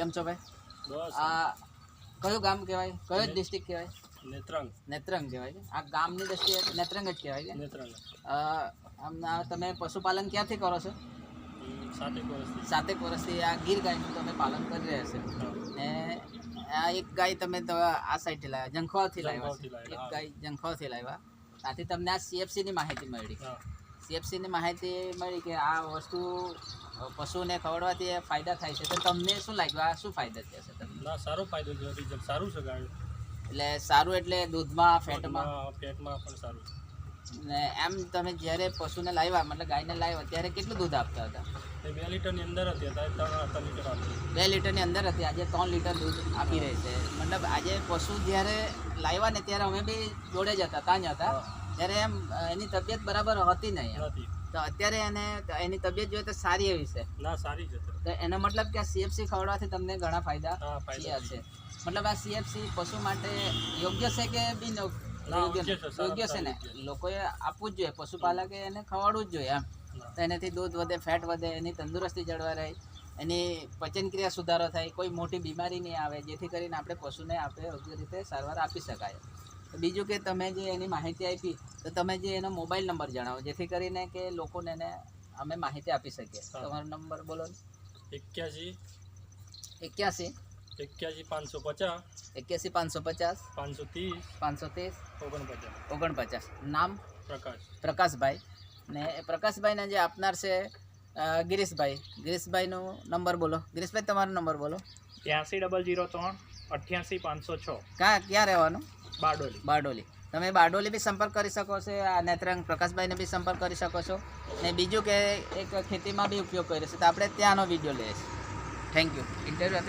કેમ છો ભાઈ? બસ આ કયું ગામ કહેવાય, કયો ડિસ્ટ્રિક્ટ કહેવાય? નેત્રંગ નેત્રંગ કહેવાય છે. આ ગામની દ્રષ્ટિએ નેત્રંગ જ કહેવાય છે. નેત્રંગ તમે પશુપાલન ક્યાંથી કરો છો? 7 વર્ષથી 7 વર્ષથી આ ગીર ગાયનું તમે પાલન કરી રહ્યા છો. ને આ એક ગાય તમે તો આ સાઈડથી લાવ્યા, જંખવાથી લાવ્યા છે. એક ગાય જંખવાથી લાવ્યા. ત્યાંથી તમને આ સીએફસીની માહિતી મળી. સીએફસીની માહિતી મળી કે આ વસ્તુ પશુને ખવડાવવાથી ફાયદા થાય છે. તો તમને શું લાગ્યું, આ શું ફાયદા થશે તમને? ના સારો ફાયદો છે, રિઝલ્ટ સારું છે ગાયનું. એટલે સારું એટલે દૂધમાં, ફેટમાં પણ સારું છે. ને એમ તમે જ્યારે પશુને લાવ્યા, મતલબ ગાયને લાવ્યા ત્યારે કેટલું દૂધ આપતા હતા? એ 2 લીટરની અંદર હતી, અત્યારે 3 લીટર આપી. 2 લીટરની અંદર હતી, આજે 3 લીટર દૂધ આપી રહી છે. મતલબ આજે પશુ જ્યારે લાવ્યા ને ત્યારે અમે બી જોડે જ હતા, ત્યાં જ હતા. ત્યારે એમ એની તબિયત બરાબર હતી નહીં. તો અત્યારે એની તબિયત જોઈએ તો સારી એવી છે. ના સારી છે. તો એનો મતલબ કે આ સીએફસી ખવડાવવાથી તમને ઘણા ફાયદા થયા છે. મતલબ આ સીએફસી પશુ માટે યોગ્ય છે કે બિન યોગ્ય છે ને? લોકોએ આપવું જ જોઈએ, પશુપાલકે એને ખવડાવવું જ જોઈએ એમ. તો એનાથી દૂધ વધે, ફેટ વધે, એની તંદુરસ્તી જળવાઈ રહે, એની પાચનક્રિયા સુધારો થાય, કોઈ મોટી બીમારી નહીં આવે, જેથી કરીને આપણે પશુને આપણે યોગ્ય રીતે સારવાર આપી શકાય. બીજું કે તમે જે એની માહિતી આપી, તો તમે જે એનો મોબાઈલ નંબર જણાવો, જેથી કરીને કે લોકોને એને અમે માહિતી આપી શકીએ. તમારો નંબર બોલો ને. 81 81 550 550 530 530 49. નામ પ્રકાશ. પ્રકાશભાઈ. ને પ્રકાશભાઈને જે આપનાર છે ગિરીશભાઈનો નંબર બોલો. ગિરીશભાઈ તમારો નંબર બોલો. 83 003 88 506. ક્યાં રહેવાનું? બારડોલી. તમે બારડોલી બી સંપર્ક કરી શકો છો. આ નેત્રંગ પ્રકાશભાઈને બી સંપર્ક કરી શકો છો. ને બીજું કે એક ખેતીમાં બી ઉપયોગ કર્યો છે, તો આપણે ત્યાંનો વિડીયો લઈએ છીએ. Thank you. ઇન્ટરવ્યૂ